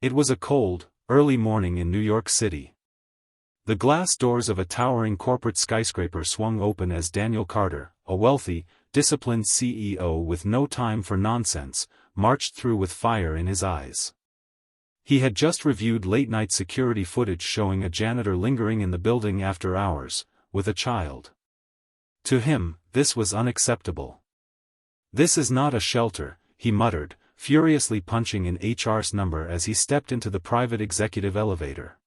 It was a cold, early morning in New York City. The glass doors of a towering corporate skyscraper swung open as Daniel Carter, a wealthy, disciplined CEO with no time for nonsense, marched through with fire in his eyes. He had just reviewed late-night security footage showing a janitor lingering in the building after hours, with a child. To him, this was unacceptable. "This is not a shelter," he muttered, furiously punching in HR's number as he stepped into the private executive elevator.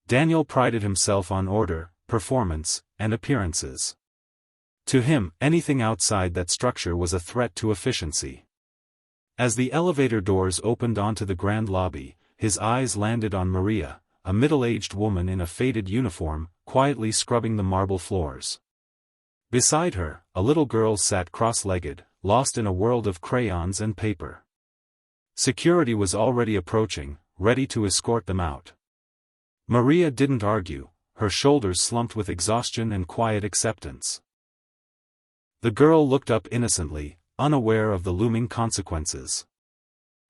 Daniel prided himself on order, performance, and appearances. To him, anything outside that structure was a threat to efficiency. As the elevator doors opened onto the grand lobby, his eyes landed on Maria, a middle-aged woman in a faded uniform, quietly scrubbing the marble floors. Beside her, a little girl sat cross-legged, lost in a world of crayons and paper. Security was already approaching, ready to escort them out. Maria didn't argue, her shoulders slumped with exhaustion and quiet acceptance. The girl looked up innocently, unaware of the looming consequences.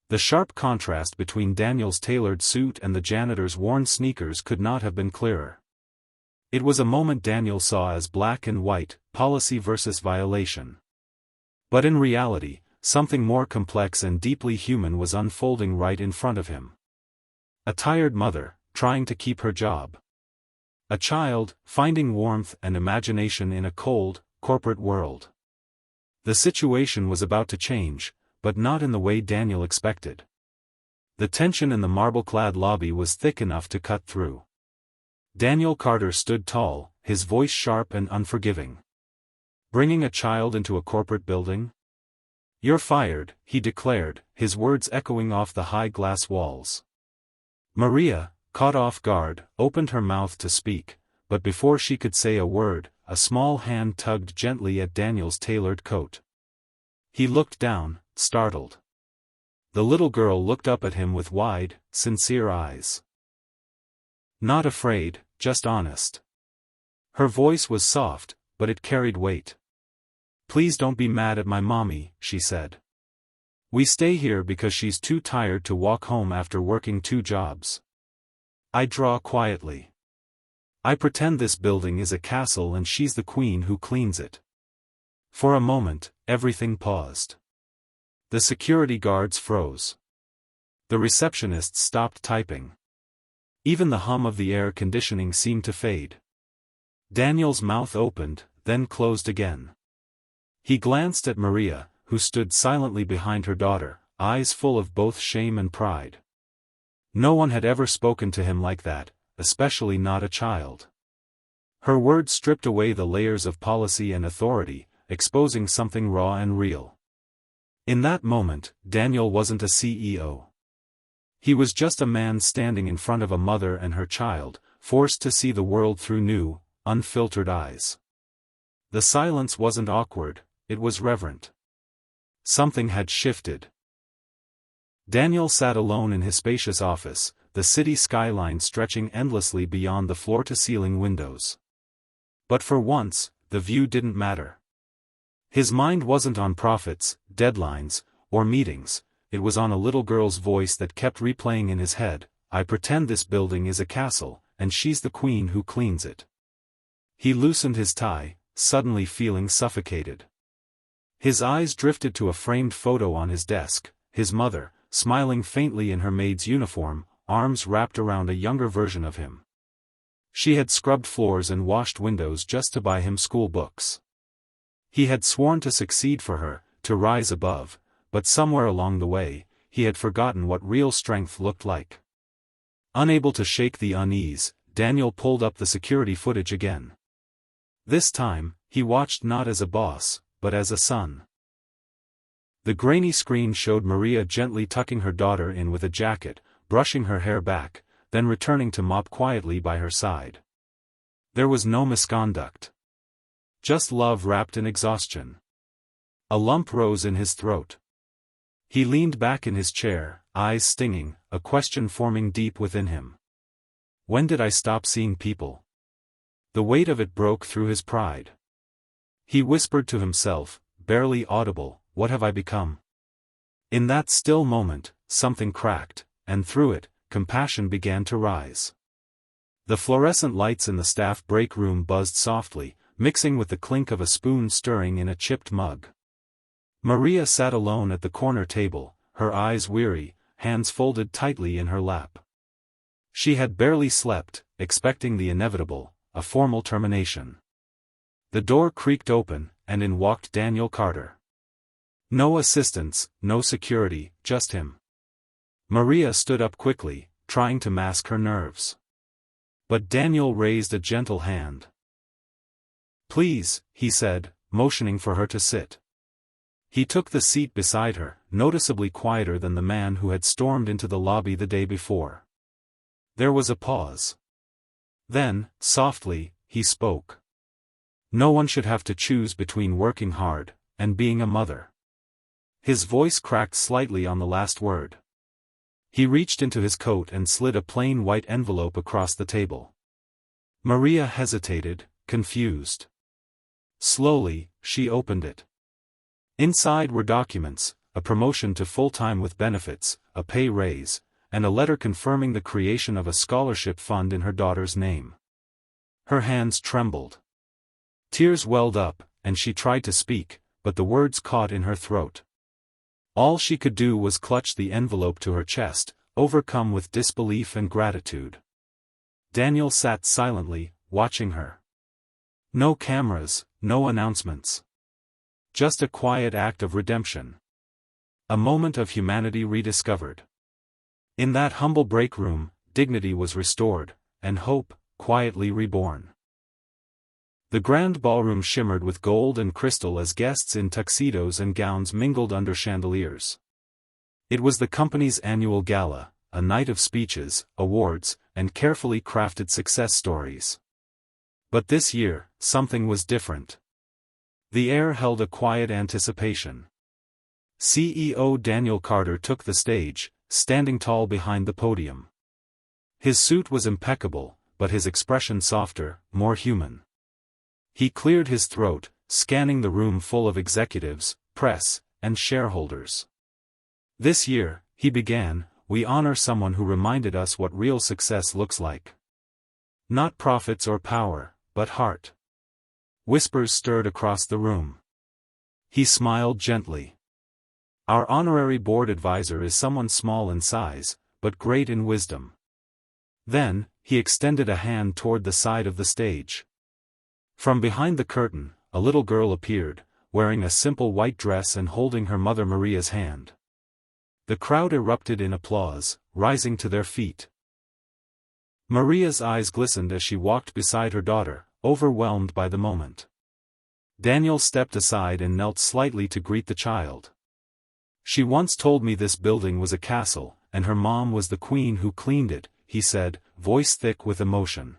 The sharp contrast between Daniel's tailored suit and the janitor's worn sneakers could not have been clearer. It was a moment Daniel saw as black and white, policy versus violation. But in reality, something more complex and deeply human was unfolding right in front of him. A tired mother, trying to keep her job. A child, finding warmth and imagination in a cold, corporate world. The situation was about to change, but not in the way Daniel expected. The tension in the marble-clad lobby was thick enough to cut through. Daniel Carter stood tall, his voice sharp and unforgiving. "Bringing a child into a corporate building? You're fired," he declared, his words echoing off the high glass walls. Maria, caught off guard, opened her mouth to speak, but before she could say a word, a small hand tugged gently at Daniel's tailored coat. He looked down, startled. The little girl looked up at him with wide, sincere eyes. Not afraid, just honest. Her voice was soft, but it carried weight. "Please don't be mad at my mommy," she said. "We stay here because she's too tired to walk home after working 2 jobs. I draw quietly. I pretend this building is a castle and she's the queen who cleans it." For a moment, everything paused. The security guards froze. The receptionists stopped typing. Even the hum of the air conditioning seemed to fade. Daniel's mouth opened, then closed again. He glanced at Maria, who stood silently behind her daughter, eyes full of both shame and pride. No one had ever spoken to him like that, especially not a child. Her words stripped away the layers of policy and authority, exposing something raw and real. In that moment, Daniel wasn't a CEO. He was just a man standing in front of a mother and her child, forced to see the world through new, unfiltered eyes. The silence wasn't awkward, it was reverent. Something had shifted. Daniel sat alone in his spacious office, the city skyline stretching endlessly beyond the floor-to-ceiling windows. But for once, the view didn't matter. His mind wasn't on profits, deadlines, or meetings, it was on a little girl's voice that kept replaying in his head, "I pretend this building is a castle, and she's the queen who cleans it." He loosened his tie, suddenly feeling suffocated. His eyes drifted to a framed photo on his desk, his mother, smiling faintly in her maid's uniform, arms wrapped around a younger version of him. She had scrubbed floors and washed windows just to buy him school books. He had sworn to succeed for her, to rise above, but somewhere along the way, he had forgotten what real strength looked like. Unable to shake the unease, Daniel pulled up the security footage again. This time, he watched not as a boss, but as a son. The grainy screen showed Maria gently tucking her daughter in with a jacket, brushing her hair back, then returning to mop quietly by her side. There was no misconduct. Just love wrapped in exhaustion. A lump rose in his throat. He leaned back in his chair, eyes stinging, a question forming deep within him. When did I stop seeing people? The weight of it broke through his pride. He whispered to himself, barely audible, "What have I become?" In that still moment, something cracked, and through it, compassion began to rise. The fluorescent lights in the staff break room buzzed softly, mixing with the clink of a spoon stirring in a chipped mug. Maria sat alone at the corner table, her eyes weary, hands folded tightly in her lap. She had barely slept, expecting the inevitable, a formal termination. The door creaked open, and in walked Daniel Carter. No assistants, no security, just him. Maria stood up quickly, trying to mask her nerves. But Daniel raised a gentle hand. "Please," he said, motioning for her to sit. He took the seat beside her, noticeably quieter than the man who had stormed into the lobby the day before. There was a pause. Then, softly, he spoke. No one should have to choose between working hard and being a mother. His voice cracked slightly on the last word. He reached into his coat and slid a plain white envelope across the table. Maria hesitated, confused. Slowly, she opened it. Inside were documents, a promotion to full-time with benefits, a pay raise, and a letter confirming the creation of a scholarship fund in her daughter's name. Her hands trembled. Tears welled up, and she tried to speak, but the words caught in her throat. All she could do was clutch the envelope to her chest, overcome with disbelief and gratitude. Daniel sat silently, watching her. No cameras, no announcements. Just a quiet act of redemption. A moment of humanity rediscovered. In that humble break room, dignity was restored, and hope, quietly reborn. The grand ballroom shimmered with gold and crystal as guests in tuxedos and gowns mingled under chandeliers. It was the company's annual gala, a night of speeches, awards, and carefully crafted success stories. But this year, something was different. The air held a quiet anticipation. CEO Daniel Carter took the stage, standing tall behind the podium. His suit was impeccable, but his expression softer, more human. He cleared his throat, scanning the room full of executives, press, and shareholders. This year, he began, we honor someone who reminded us what real success looks like. Not profits or power, but heart. Whispers stirred across the room. He smiled gently. Our honorary board advisor is someone small in size, but great in wisdom. Then, he extended a hand toward the side of the stage. From behind the curtain, a little girl appeared, wearing a simple white dress and holding her mother Maria's hand. The crowd erupted in applause, rising to their feet. Maria's eyes glistened as she walked beside her daughter, overwhelmed by the moment. Daniel stepped aside and knelt slightly to greet the child. She once told me this building was a castle, and her mom was the queen who cleaned it, he said, voice thick with emotion.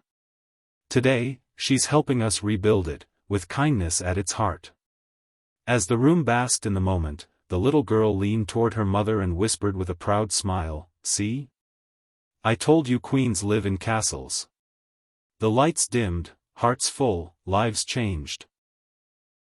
Today, she's helping us rebuild it, with kindness at its heart. As the room basked in the moment, the little girl leaned toward her mother and whispered with a proud smile, "See? I told you queens live in castles." The lights dimmed, hearts full, lives changed.